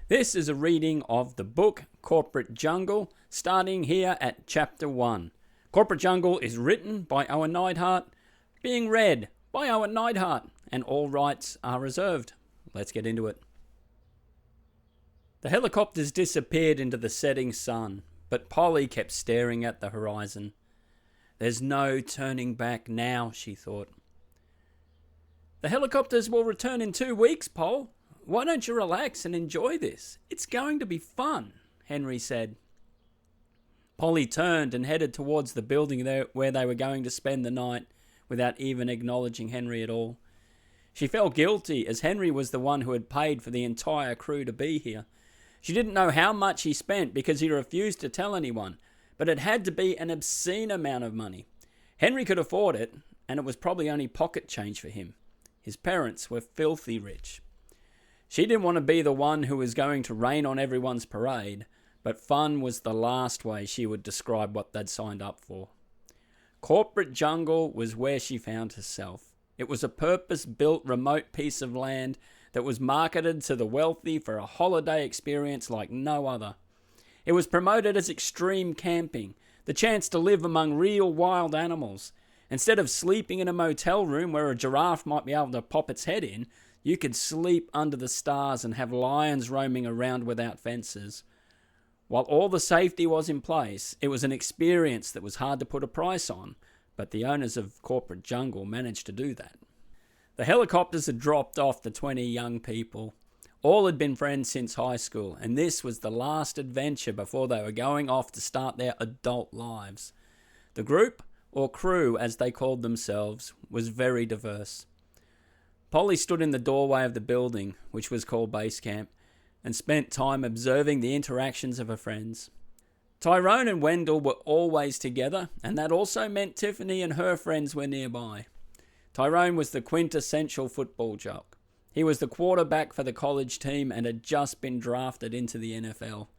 This is a reading of the book Corporate Jungle, starting here at Chapter 1. Corporate Jungle is written by Owen Neidhart, being read by Owen Neidhart, and all rights are reserved. Let's get into it. The helicopters disappeared into the setting sun, but Polly kept staring at the horizon. There's no turning back now, she thought. The helicopters will return in 2 weeks, Pol. Why don't you relax and enjoy this? It's going to be fun, Henry said. Polly turned and headed towards the building where they were going to spend the night without even acknowledging Henry at all. She felt guilty as Henry was the one who had paid for the entire crew to be here. She didn't know how much he spent because he refused to tell anyone, but it had to be an obscene amount of money. Henry could afford it, and it was probably only pocket change for him. His parents were filthy rich. She didn't want to be the one who was going to rain on everyone's parade, but fun was the last way she would describe what they'd signed up for. Corporate Jungle was where she found herself. It was a purpose-built remote piece of land that was marketed to the wealthy for a holiday experience like no other. It was promoted as extreme camping, the chance to live among real wild animals. Instead of sleeping in a motel room where a giraffe might be able to pop its head in, you could sleep under the stars and have lions roaming around without fences. While all the safety was in place, it was an experience that was hard to put a price on, but the owners of Corporate Jungle managed to do that. The helicopters had dropped off the 20 young people. All had been friends since high school, and this was the last adventure before they were going off to start their adult lives. The group, or crew as they called themselves, was very diverse. Polly stood in the doorway of the building, which was called Base Camp, and spent time observing the interactions of her friends. Tyrone and Wendell were always together, and that also meant Tiffany and her friends were nearby. Tyrone was the quintessential football jock. He was the quarterback for the college team and had just been drafted into the NFL.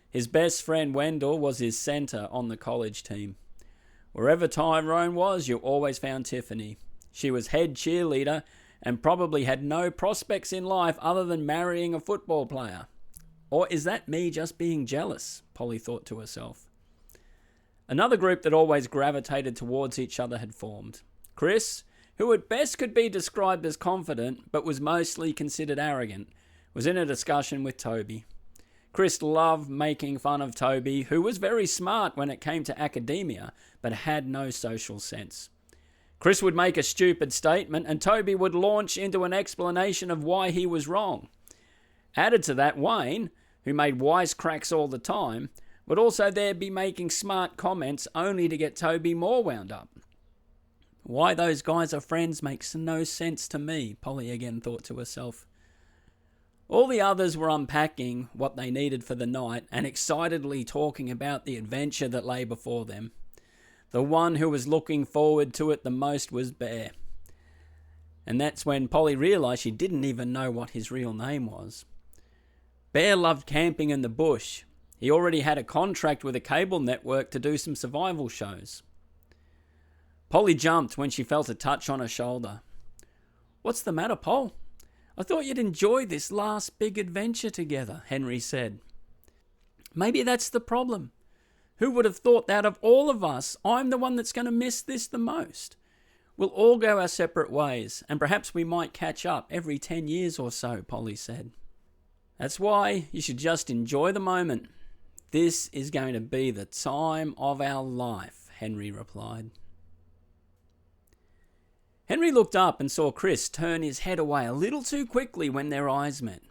His best friend Wendell was his center on the college team. Wherever Tyrone was, you always found Tiffany. She was head cheerleader and probably had no prospects in life other than marrying a football player. Or is that me just being jealous? Polly thought to herself. Another group that always gravitated towards each other had formed. Chris, who at best could be described as confident but was mostly considered arrogant, was in a discussion with Toby. Chris loved making fun of Toby, who was very smart when it came to academia but had no social sense. Chris would make a stupid statement and Toby would launch into an explanation of why he was wrong. Added to that, Wayne, who made wisecracks all the time, would also there be making smart comments only to get Toby more wound up. Why those guys are friends makes no sense to me, Polly again thought to herself. All the others were unpacking what they needed for the night and excitedly talking about the adventure that lay before them. The one who was looking forward to it the most was Bear. And that's when Polly realised she didn't even know what his real name was. Bear loved camping in the bush. He already had a contract with a cable network to do some survival shows. Polly jumped when she felt a touch on her shoulder. "What's the matter, Pol? I thought you'd enjoy this last big adventure together," Henry said. "Maybe that's the problem. Who would have thought that of all of us, I'm the one that's going to miss this the most? We'll all go our separate ways, and perhaps we might catch up every 10 years or so," Polly said. "That's why you should just enjoy the moment. This is going to be the time of our life," Henry replied. Henry looked up and saw Chris turn his head away a little too quickly when their eyes met.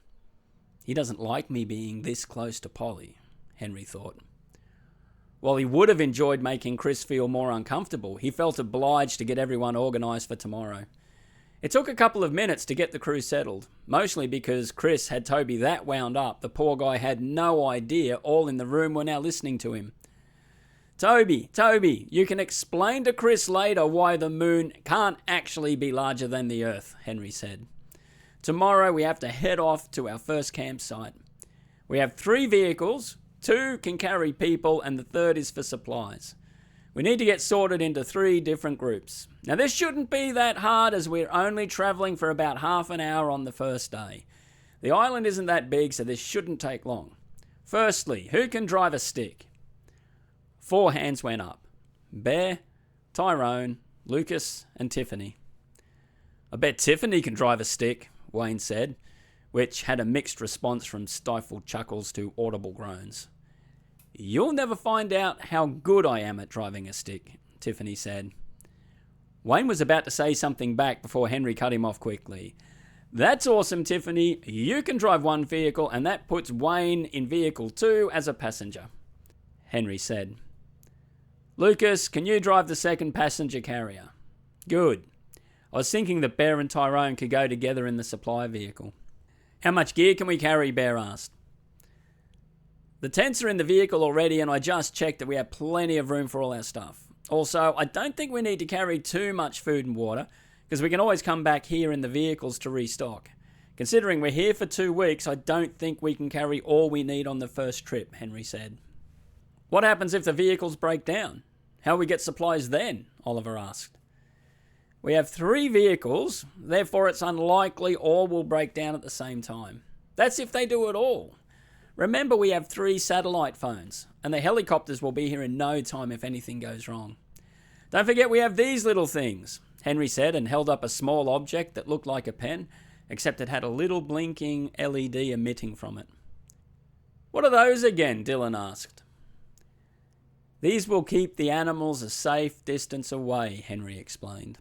He doesn't like me being this close to Polly, Henry thought. While he would have enjoyed making Chris feel more uncomfortable, he felt obliged to get everyone organised for tomorrow. It took a couple of minutes to get the crew settled, mostly because Chris had Toby that wound up the poor guy had no idea all in the room were now listening to him. Toby, you can explain to Chris later why the moon can't actually be larger than the Earth," Henry said. "Tomorrow we have to head off to our first campsite. We have 3 vehicles, 2 can carry people and the third is for supplies. We need to get sorted into 3 different groups. Now this shouldn't be that hard as we're only travelling for about half an hour on the first day. The island isn't that big, so this shouldn't take long. Firstly, who can drive a stick? 4 hands went up. Bear, Tyrone, Lucas, and Tiffany. I bet Tiffany can drive a stick, Wayne said, which had a mixed response from stifled chuckles to audible groans. You'll never find out how good I am at driving a stick, Tiffany said. Wayne was about to say something back before Henry cut him off quickly. That's awesome, Tiffany. You can drive one vehicle, and that puts Wayne in vehicle 2 as a passenger, Henry said. Lucas, can you drive the second passenger carrier? Good. I was thinking that Bear and Tyrone could go together in the supply vehicle. How much gear can we carry? Bear asked. The tents are in the vehicle already, and I just checked that we have plenty of room for all our stuff. Also, I don't think we need to carry too much food and water, because we can always come back here in the vehicles to restock. Considering we're here for 2 weeks, I don't think we can carry all we need on the first trip, Henry said. What happens if the vehicles break down? How will we get supplies then? Oliver asked. We have 3 vehicles, therefore it's unlikely all will break down at the same time. That's if they do it all. Remember, we have 3 satellite phones, and the helicopters will be here in no time if anything goes wrong. Don't forget we have these little things, Henry said, and held up a small object that looked like a pen, except it had a little blinking LED emitting from it. What are those again? Dylan asked. These will keep the animals a safe distance away, Henry explained.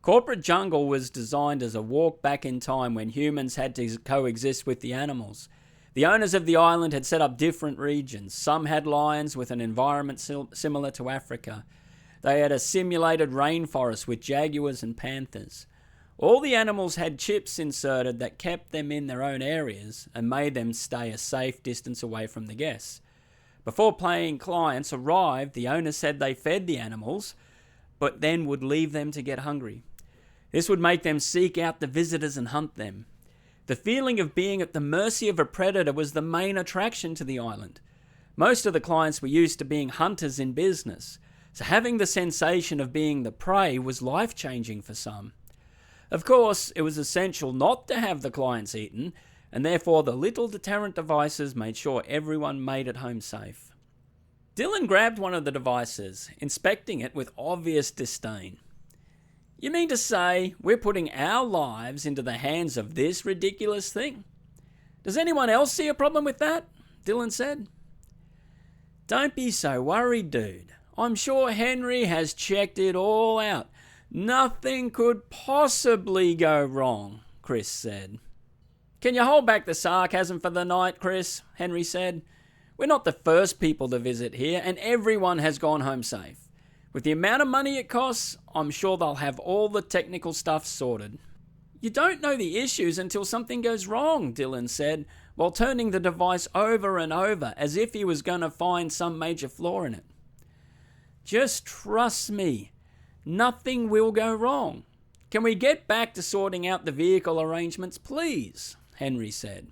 Corporate Jungle was designed as a walk back in time when humans had to coexist with the animals. The owners of the island had set up different regions. Some had lions with an environment similar to Africa. They had a simulated rainforest with jaguars and panthers. All the animals had chips inserted that kept them in their own areas and made them stay a safe distance away from the guests. Before paying clients arrived, the owner said they fed the animals, but then would leave them to get hungry. This would make them seek out the visitors and hunt them. The feeling of being at the mercy of a predator was the main attraction to the island. Most of the clients were used to being hunters in business, so having the sensation of being the prey was life-changing for some. Of course, it was essential not to have the clients eaten, and therefore the little deterrent devices made sure everyone made it home safe. Dylan grabbed one of the devices, inspecting it with obvious disdain. You mean to say we're putting our lives into the hands of this ridiculous thing? Does anyone else see a problem with that? Dylan said. Don't be so worried, dude. I'm sure Henry has checked it all out. Nothing could possibly go wrong, Chris said. Can you hold back the sarcasm for the night, Chris? Henry said. We're not the first people to visit here, and everyone has gone home safe. With the amount of money it costs, I'm sure they'll have all the technical stuff sorted. You don't know the issues until something goes wrong, Dylan said, while turning the device over and over as if he was going to find some major flaw in it. Just trust me. Nothing will go wrong. Can we get back to sorting out the vehicle arrangements, please? Henry said.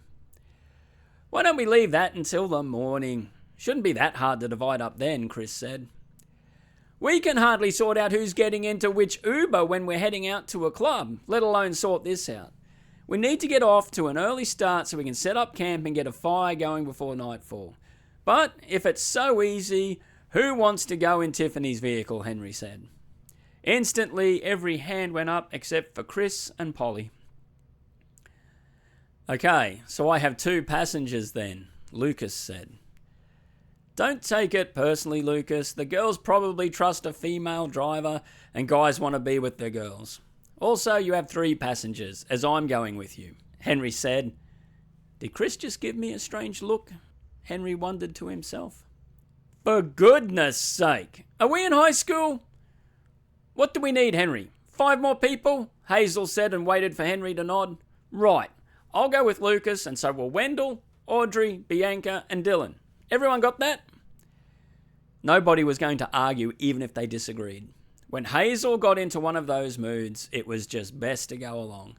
Why don't we leave that until the morning? Shouldn't be that hard to divide up then, Chris said. We can hardly sort out who's getting into which Uber when we're heading out to a club, let alone sort this out. We need to get off to an early start so we can set up camp and get a fire going before nightfall. But if it's so easy, who wants to go in Tiffany's vehicle, Henry said. Instantly, every hand went up except for Chris and Polly. Okay, so I have 2 passengers then, Lucas said. Don't take it personally, Lucas. The girls probably trust a female driver and guys want to be with their girls. Also, you have 3 passengers, as I'm going with you, Henry said. Did Chris just give me a strange look? Henry wondered to himself. For goodness sake, are we in high school? What do we need, Henry? 5 more people? Hazel said and waited for Henry to nod. Right. I'll go with Lucas, and so will Wendell, Audrey, Bianca, and Dylan. Everyone got that? Nobody was going to argue even if they disagreed. When Hazel got into one of those moods, it was just best to go along.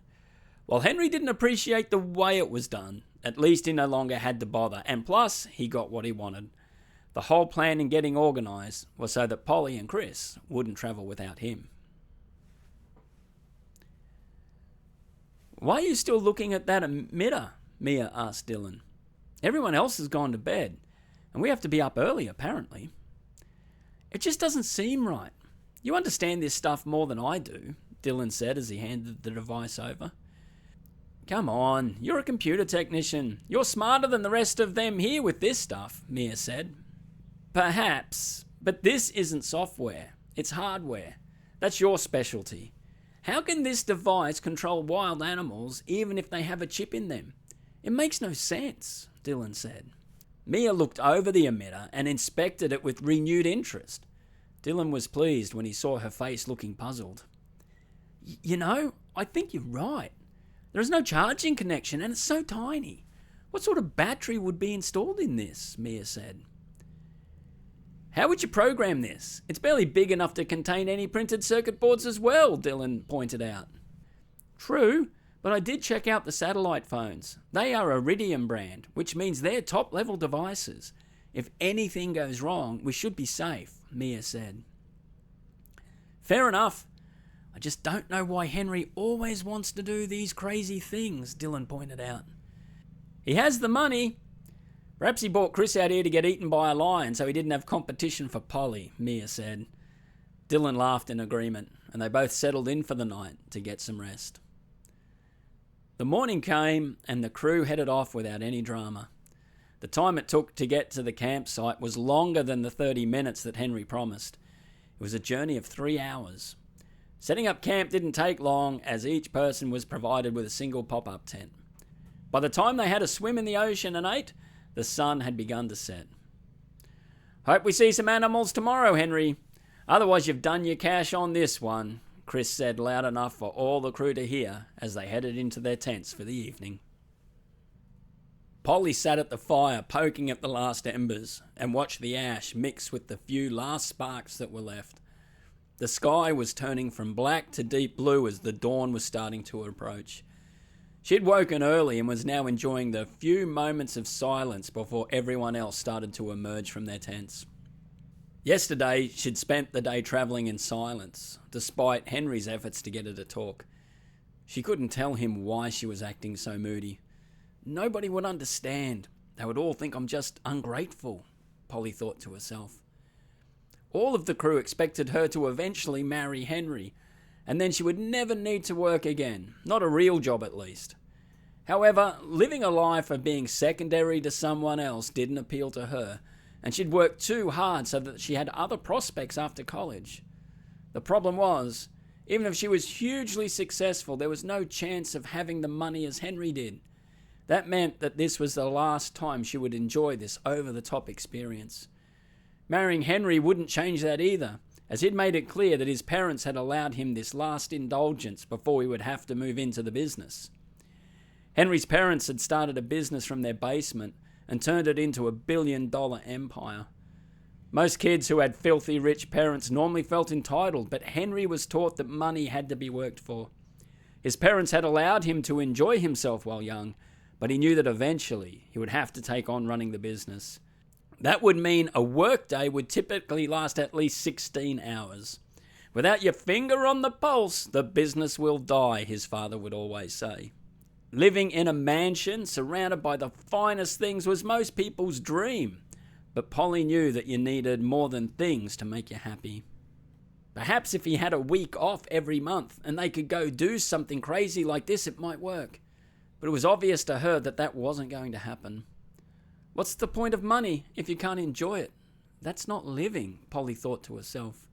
While Henry didn't appreciate the way it was done, at least he no longer had to bother, and plus, he got what he wanted. The whole plan in getting organised was so that Polly and Chris wouldn't travel without him. Why are you still looking at that emitter? Mia asked Dylan. Everyone else has gone to bed, and we have to be up early, apparently. It just doesn't seem right. You understand this stuff more than I do, Dylan said as he handed the device over. Come on, you're a computer technician. You're smarter than the rest of them here with this stuff, Mia said. Perhaps, but this isn't software. It's hardware. That's your specialty. How can this device control wild animals even if they have a chip in them? It makes no sense, Dylan said. Mia looked over the emitter and inspected it with renewed interest. Dylan was pleased when he saw her face looking puzzled. You know, I think you're right. There is no charging connection and it's so tiny. What sort of battery would be installed in this? Mia said. How would you program this? It's barely big enough to contain any printed circuit boards as well, Dylan pointed out. True, but I did check out the satellite phones. They are Iridium brand, which means they're top-level devices. If anything goes wrong, we should be safe, Mia said. Fair enough. I just don't know why Henry always wants to do these crazy things, Dylan pointed out. He has the money. Perhaps he brought Chris out here to get eaten by a lion so he didn't have competition for Polly, Mia said. Dylan laughed in agreement, and they both settled in for the night to get some rest. The morning came, and the crew headed off without any drama. The time it took to get to the campsite was longer than the 30 minutes that Henry promised. It was a journey of 3 hours. Setting up camp didn't take long, as each person was provided with a single pop-up tent. By the time they had a swim in the ocean and ate, the sun had begun to set. Hope we see some animals tomorrow, Henry. Otherwise you've done your cash on this one, Chris said loud enough for all the crew to hear as they headed into their tents for the evening. Polly sat at the fire poking at the last embers and watched the ash mix with the few last sparks that were left. The sky was turning from black to deep blue as the dawn was starting to approach. She'd woken early and was now enjoying the few moments of silence before everyone else started to emerge from their tents. Yesterday, she'd spent the day travelling in silence, despite Henry's efforts to get her to talk. She couldn't tell him why she was acting so moody. Nobody would understand. They would all think I'm just ungrateful, Polly thought to herself. All of the crew expected her to eventually marry Henry, and then she would never need to work again, not a real job at least. However, living a life of being secondary to someone else didn't appeal to her, and she'd worked too hard so that she had other prospects after college. The problem was, even if she was hugely successful, there was no chance of having the money as Henry did. That meant that this was the last time she would enjoy this over-the-top experience. Marrying Henry wouldn't change that either, as he'd made it clear that his parents had allowed him this last indulgence before he would have to move into the business. Henry's parents had started a business from their basement and turned it into a billion-dollar empire. Most kids who had filthy rich parents normally felt entitled, but Henry was taught that money had to be worked for. His parents had allowed him to enjoy himself while young, but he knew that eventually he would have to take on running the business. That would mean a workday would typically last at least 16 hours. Without your finger on the pulse, the business will die, his father would always say. Living in a mansion surrounded by the finest things was most people's dream, but Polly knew that you needed more than things to make you happy. Perhaps if he had a week off every month and they could go do something crazy like this, it might work. But it was obvious to her that that wasn't going to happen. What's the point of money if you can't enjoy it? That's not living, Polly thought to herself.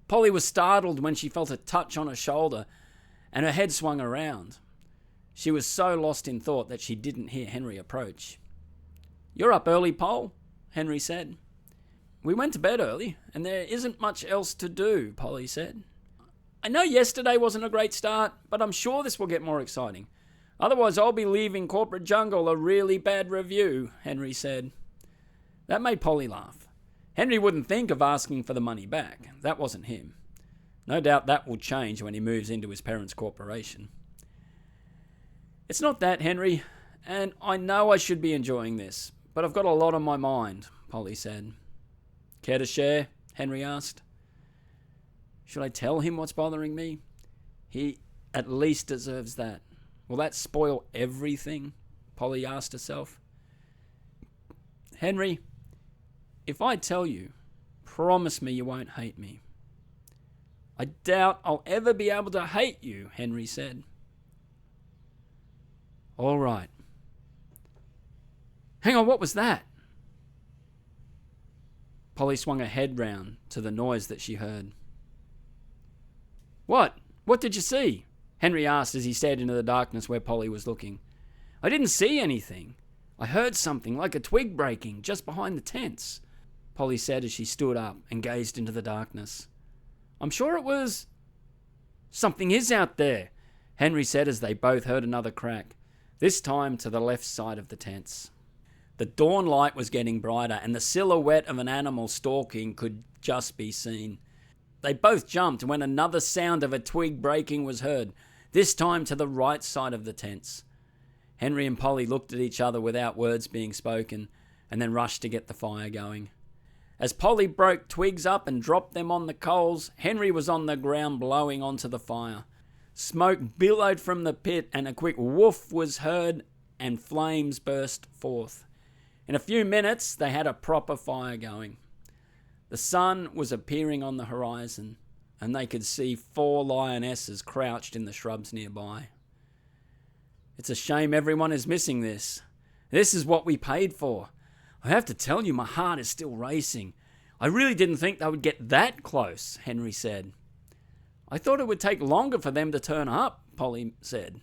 Polly was startled when she felt a touch on her shoulder and her head swung around. She was so lost in thought that she didn't hear Henry approach. "You're up early, Pol," Henry said. "We went to bed early, and there isn't much else to do," Polly said. "I know yesterday wasn't a great start, but I'm sure this will get more exciting. Otherwise, I'll be leaving Corporate Jungle a really bad review," Henry said. That made Polly laugh. Henry wouldn't think of asking for the money back. That wasn't him. No doubt that will change when he moves into his parents' corporation. "It's not that, Henry, and I know I should be enjoying this, but I've got a lot on my mind," Polly said. "Care to share?" Henry asked. "Should I tell him what's bothering me? He at least deserves that," Will that spoil everything? Polly asked herself. Henry, if I tell you, promise me you won't hate me. I doubt I'll ever be able to hate you, Henry said. All right. Hang on, what was that? Polly swung her head round to the noise that she heard. What? What did you see? Henry asked as he stared into the darkness where Polly was looking. I didn't see anything. I heard something like a twig breaking just behind the tents, Polly said as she stood up and gazed into the darkness. I'm sure it was... Something is out there, Henry said as they both heard another crack, this time to the left side of the tents. The dawn light was getting brighter and the silhouette of an animal stalking could just be seen. They both jumped when another sound of a twig breaking was heard, this time to the right side of the tents. Henry and Polly looked at each other without words being spoken and then rushed to get the fire going. As Polly broke twigs up and dropped them on the coals, Henry was on the ground blowing onto the fire. Smoke billowed from the pit and a quick woof was heard and flames burst forth. In a few minutes, they had a proper fire going. The sun was appearing on the horizon and they could see 4 lionesses crouched in the shrubs nearby. It's a shame everyone is missing this. This is what we paid for. I have to tell you, my heart is still racing. I really didn't think they would get that close, Henry said. I thought it would take longer for them to turn up, Polly said.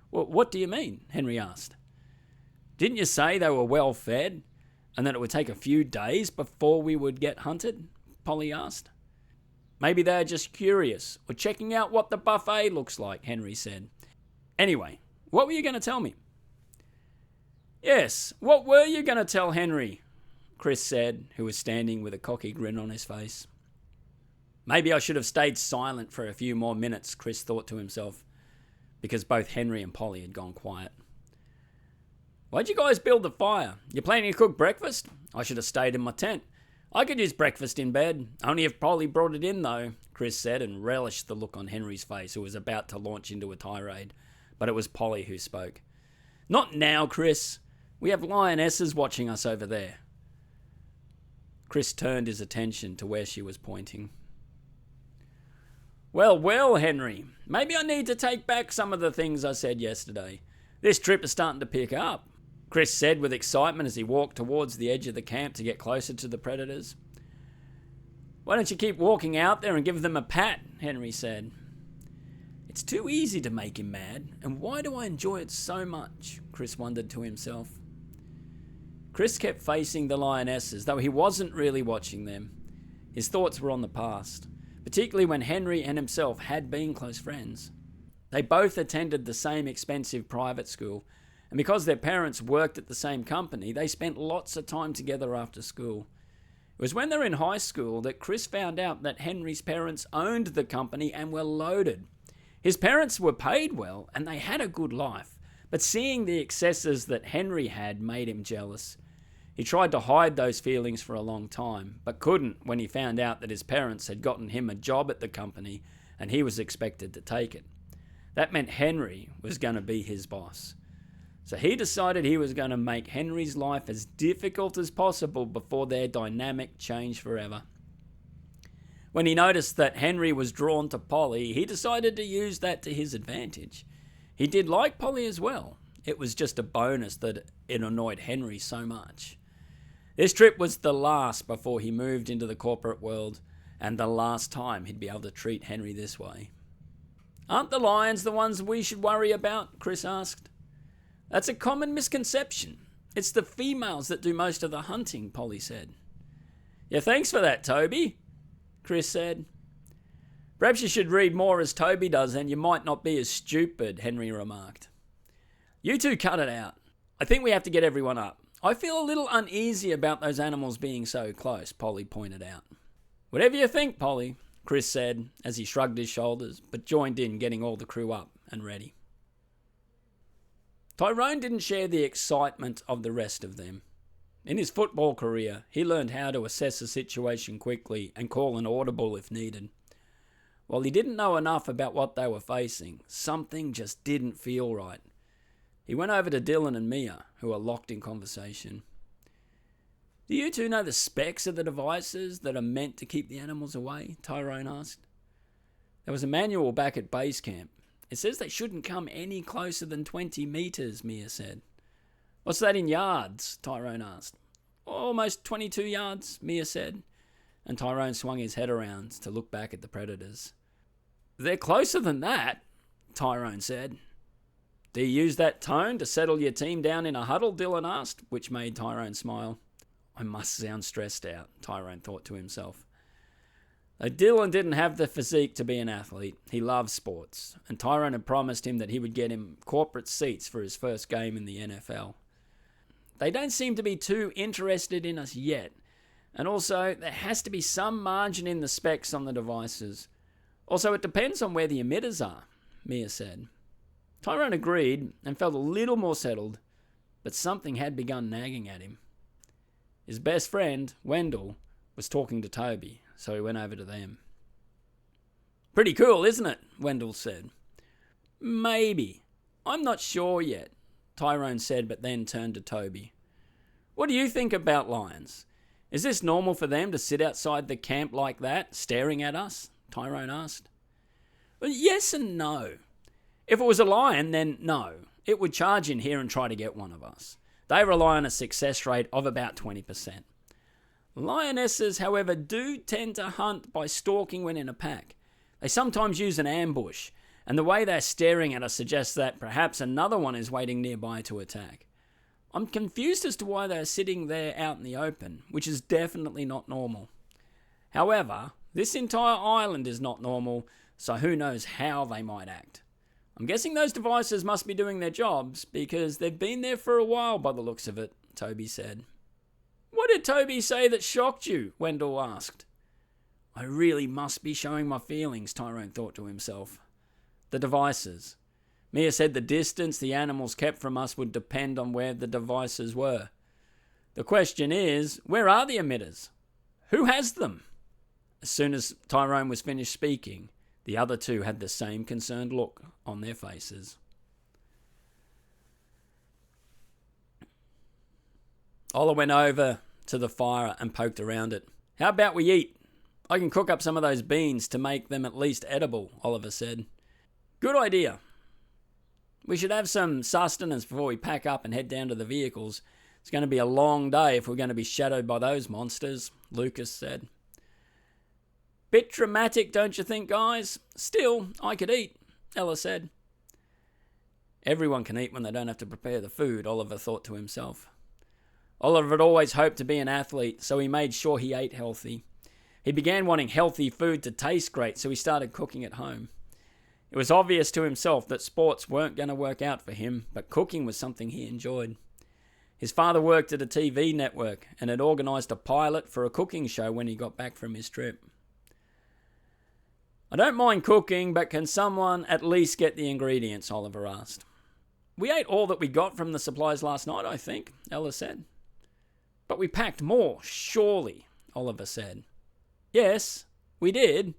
Well, what do you mean? Henry asked. Didn't you say they were well fed and that it would take a few days before we would get hunted? Polly asked. Maybe they're just curious or checking out what the buffet looks like, Henry said. Anyway, what were you going to tell me? Yes, what were you going to tell Henry? Chris said, who was standing with a cocky grin on his face. Maybe I should have stayed silent for a few more minutes, Chris thought to himself, because both Henry and Polly had gone quiet. Why'd you guys build the fire? You planning to cook breakfast? I should have stayed in my tent. I could use breakfast in bed, only if Polly brought it in though, Chris said and relished the look on Henry's face, who was about to launch into a tirade. But it was Polly who spoke. Not now, Chris. We have lionesses watching us over there. Chris turned his attention to where she was pointing. Well, Henry, maybe I need to take back some of the things I said yesterday. This trip is starting to pick up, Chris said with excitement as he walked towards the edge of the camp to get closer to the predators. Why don't you keep walking out there and give them a pat, Henry said. It's too easy to make him mad, and why do I enjoy it so much? Chris wondered to himself. Chris kept facing the lionesses, though he wasn't really watching them. His thoughts were on the past, particularly when Henry and himself had been close friends. They both attended the same expensive private school, and because their parents worked at the same company, they spent lots of time together after school. It was when they were in high school that Chris found out that Henry's parents owned the company and were loaded. His parents were paid well and they had a good life, but seeing the excesses that Henry had made him jealous. He tried to hide those feelings for a long time, but couldn't when he found out that his parents had gotten him a job at the company and he was expected to take it. That meant Henry was going to be his boss. So he decided he was going to make Henry's life as difficult as possible before their dynamic changed forever. When he noticed that Henry was drawn to Polly, he decided to use that to his advantage. He did like Polly as well. It was just a bonus that it annoyed Henry so much. This trip was the last before he moved into the corporate world, and the last time he'd be able to treat Henry this way. Aren't the lions the ones we should worry about? Chris asked. That's a common misconception. It's the females that do most of the hunting, Polly said. Yeah, thanks for that, Toby, Chris said. Perhaps you should read more as Toby does and you might not be as stupid, Henry remarked. You two cut it out. I think we have to get everyone up. I feel a little uneasy about those animals being so close, Polly pointed out. Whatever you think, Polly, Chris said as he shrugged his shoulders, but joined in getting all the crew up and ready. Tyrone didn't share the excitement of the rest of them. In his football career, he learned how to assess a situation quickly and call an audible if needed. While he didn't know enough about what they were facing, something just didn't feel right. He went over to Dylan and Mia, who were locked in conversation. "Do you two know the specs of the devices that are meant to keep the animals away?" Tyrone asked. "There was a manual back at base camp. It says they shouldn't come any closer than 20 meters, Mia said. "What's that in yards?" Tyrone asked. "Almost 22 yards, Mia said, and Tyrone swung his head around to look back at the predators. "They're closer than that," Tyrone said. "Do you use that tone to settle your team down in a huddle?" Dylan asked, which made Tyrone smile. "I must sound stressed out," Tyrone thought to himself. Though Dylan didn't have the physique to be an athlete, he loved sports, and Tyrone had promised him that he would get him corporate seats for his first game in the NFL. "They don't seem to be too interested in us yet, and also there has to be some margin in the specs on the devices. Also, it depends on where the emitters are," Mia said. Tyrone agreed and felt a little more settled, but something had begun nagging at him. His best friend, Wendell, was talking to Toby, so he went over to them. "Pretty cool, isn't it?" Wendell said. "Maybe. I'm not sure yet," Tyrone said, but then turned to Toby. "What do you think about lions? Is this normal for them to sit outside the camp like that, staring at us?" Tyrone asked. "Well, yes and no. If it was a lion, then no. It would charge in here and try to get one of us. They rely on a success rate of about 20%. Lionesses, however, do tend to hunt by stalking when in a pack. They sometimes use an ambush, and the way they're staring at us suggests that perhaps another one is waiting nearby to attack. I'm confused as to why they're sitting there out in the open, which is definitely not normal. However, this entire island is not normal, so who knows how they might act. I'm guessing those devices must be doing their jobs because they've been there for a while by the looks of it," Toby said. "What did Toby say that shocked you?" Wendell asked. "I really must be showing my feelings," Tyrone thought to himself. "The devices. Mia said the distance the animals kept from us would depend on where the devices were. The question is, where are the emitters? Who has them?" As soon as Tyrone was finished speaking, the other two had the same concerned look on their faces. Ola went over to the fire and poked around it. "How about we eat? I can cook up some of those beans to make them at least edible," Oliver said. "Good idea. We should have some sustenance before we pack up and head down to the vehicles. It's going to be a long day if we're going to be shadowed by those monsters," Lucas said. "Bit dramatic, don't you think, guys? Still, I could eat," Ella said. Everyone can eat when they don't have to prepare the food, Oliver thought to himself. Oliver had always hoped to be an athlete, so he made sure he ate healthy. He began wanting healthy food to taste great, so he started cooking at home. It was obvious to himself that sports weren't going to work out for him, but cooking was something he enjoyed. His father worked at a TV network and had organised a pilot for a cooking show when he got back from his trip. "I don't mind cooking, but can someone at least get the ingredients?" Oliver asked. "We ate all that we got from the supplies last night, I think," Ella said. "But we packed more, surely," Oliver said. "Yes, we did.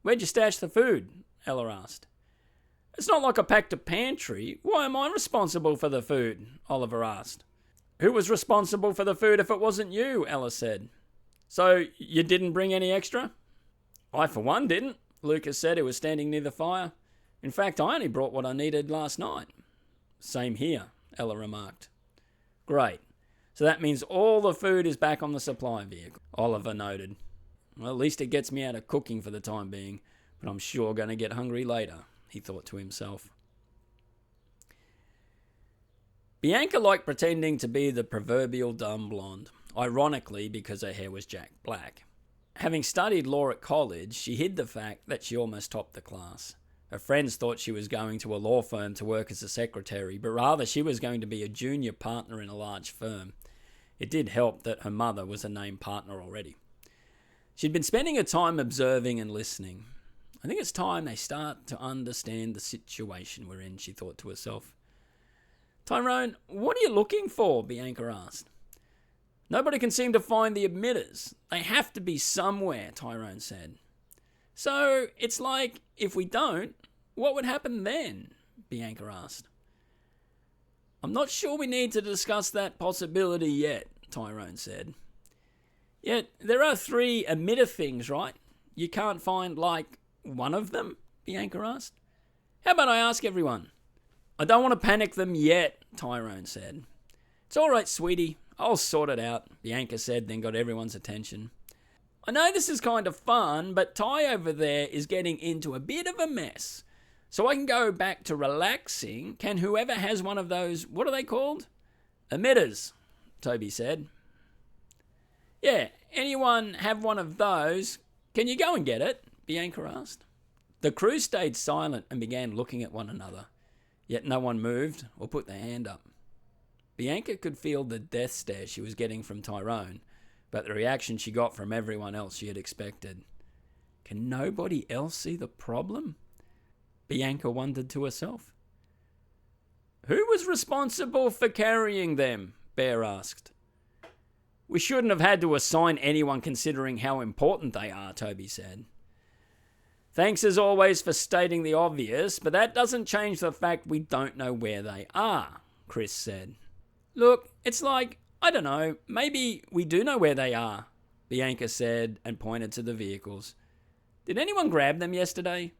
Where'd you stash the food?" Ella asked. "It's not like I packed a pantry. Why am I responsible for the food?" Oliver asked. "Who was responsible for the food if it wasn't you?" Ella said. "So you didn't bring any extra?" "I for one didn't," Lucas said, who was standing near the fire. "In fact, I only brought what I needed last night." "Same here," Ella remarked. "Great. So that means all the food is back on the supply vehicle," Oliver noted. "Well, at least it gets me out of cooking for the time being, but I'm sure going to get hungry later," he thought to himself. Bianca liked pretending to be the proverbial dumb blonde, ironically because her hair was jet black. Having studied law at college, she hid the fact that she almost topped the class. Her friends thought she was going to a law firm to work as a secretary, but rather she was going to be a junior partner in a large firm. It did help that her mother was a named partner already. She'd been spending her time observing and listening. "I think it's time they start to understand the situation we're in," she thought to herself. "Tyrone, what are you looking for?" Bianca asked. "Nobody can seem to find the emitters. They have to be somewhere," Tyrone said. So it's like, if we don't, what would happen then? Bianca asked. I'm not sure we need to discuss that possibility yet, Tyrone said. Yet, there are 3 emitter things, right? You can't find, like, one of them? Bianca asked. How about I ask everyone? I don't want to panic them yet, Tyrone said. It's all right, sweetie. I'll sort it out, Bianca said, then got everyone's attention. I know this is kind of fun, but Ty over there is getting into a bit of a mess. So I can go back to relaxing. Can whoever has one of those, what are they called? Emitters, Toby said. Yeah, anyone have one of those? Can you go and get it? Bianca asked. The crew stayed silent and began looking at one another, yet no one moved or put their hand up. Bianca could feel the death stare she was getting from Tyrone, but the reaction she got from everyone else she had expected. Can nobody else see the problem? Bianca wondered to herself. Who was responsible for carrying them? Bear asked. We shouldn't have had to assign anyone considering how important they are, Toby said. Thanks as always for stating the obvious, but that doesn't change the fact we don't know where they are, Chris said. Look, it's like, I don't know, maybe we do know where they are, Bianca said and pointed to the vehicles. Did anyone grab them yesterday?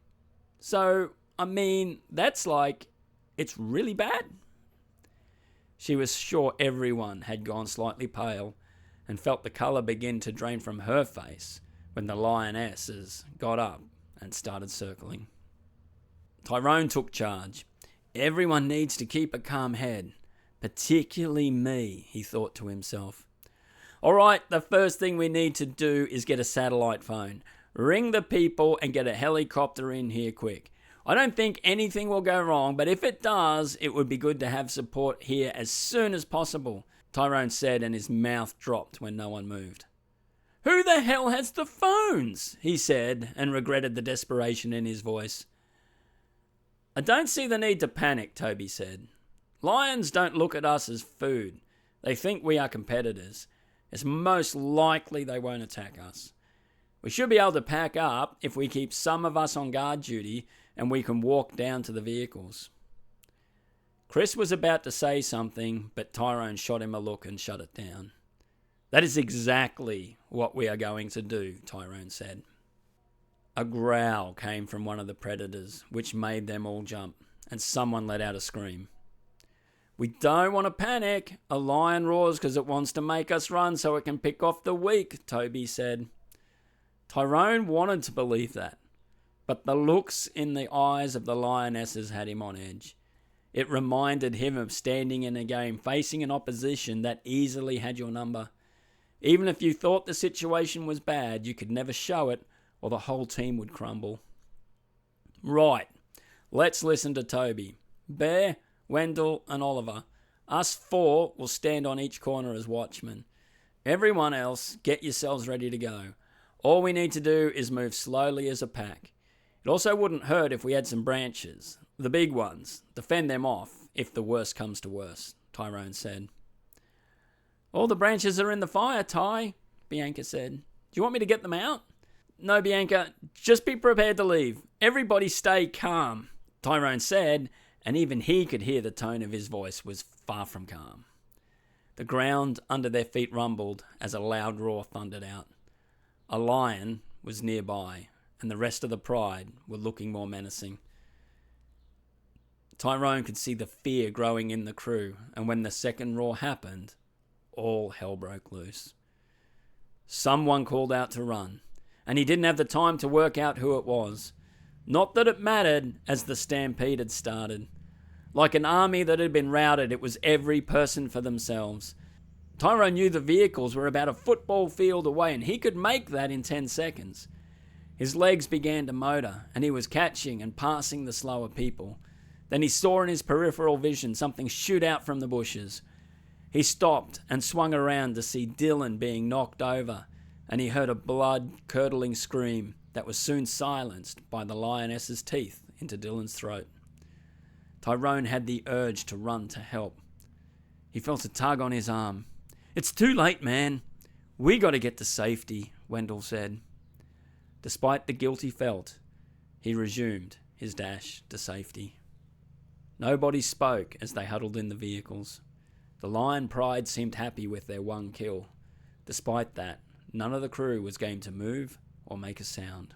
So, I mean, that's like, it's really bad. She was sure everyone had gone slightly pale and felt the colour begin to drain from her face when the lionesses got up and started circling. Tyrone took charge. Everyone needs to keep a calm head, particularly me, he thought to himself. All right, the first thing we need to do is get a satellite phone. Ring the people and get a helicopter in here quick. I don't think anything will go wrong, but if it does, it would be good to have support here as soon as possible, Tyrone said, and his mouth dropped when no one moved. Who the hell has the phones? He said, and regretted the desperation in his voice. I don't see the need to panic, Toby said. Lions don't look at us as food. They think we are competitors. It's most likely they won't attack us. We should be able to pack up if we keep some of us on guard duty and we can walk down to the vehicles. Chris was about to say something, but Tyrone shot him a look and shut it down. That is exactly what we are going to do, Tyrone said. A growl came from one of the predators, which made them all jump, and someone let out a scream. We don't want to panic. A lion roars because it wants to make us run so it can pick off the weak, Toby said. Tyrone wanted to believe that, but the looks in the eyes of the lionesses had him on edge. It reminded him of standing in a game facing an opposition that easily had your number. Even if you thought the situation was bad, you could never show it or the whole team would crumble. Right, let's listen to Toby. Bear, Wendell and Oliver. Us 4 will stand on each corner as watchmen. Everyone else, get yourselves ready to go. All we need to do is move slowly as a pack. It also wouldn't hurt if we had some branches. The big ones. Defend them off if the worst comes to worst, Tyrone said. All the branches are in the fire, Ty, Bianca said. Do you want me to get them out? No, Bianca, just be prepared to leave. Everybody stay calm, Tyrone said, and even he could hear the tone of his voice was far from calm. The ground under their feet rumbled as a loud roar thundered out. A lion was nearby, and the rest of the pride were looking more menacing. Tyrone could see the fear growing in the crew, and when the second roar happened, all hell broke loose. Someone called out to run, and he didn't have the time to work out who it was. Not that it mattered, as the stampede had started. Like an army that had been routed, it was every person for themselves. Tyrone knew the vehicles were about a football field away, and he could make that in 10 seconds. His legs began to motor, and he was catching and passing the slower people. Then he saw in his peripheral vision something shoot out from the bushes. He stopped and swung around to see Dylan being knocked over, and he heard a blood-curdling scream that was soon silenced by the lioness's teeth into Dylan's throat. Tyrone had the urge to run to help. He felt a tug on his arm. It's too late, man. We got to get to safety, Wendell said. Despite the guilt he felt, he resumed his dash to safety. Nobody spoke as they huddled in the vehicles. The Lion Pride seemed happy with their one kill. Despite that, none of the crew was game to move or make a sound.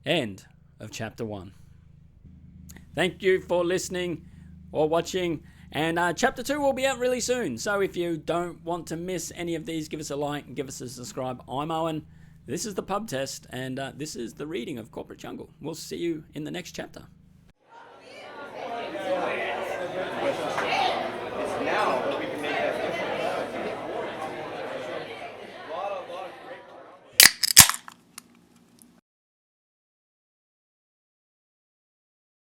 End of Chapter 1. Thank you for listening or watching. And Chapter 2 will be out really soon. So if you don't want to miss any of these, give us a like and give us a subscribe. I'm Owen. This is the pub test. And this is the reading of Corporate Jungle. We'll see you in the next chapter.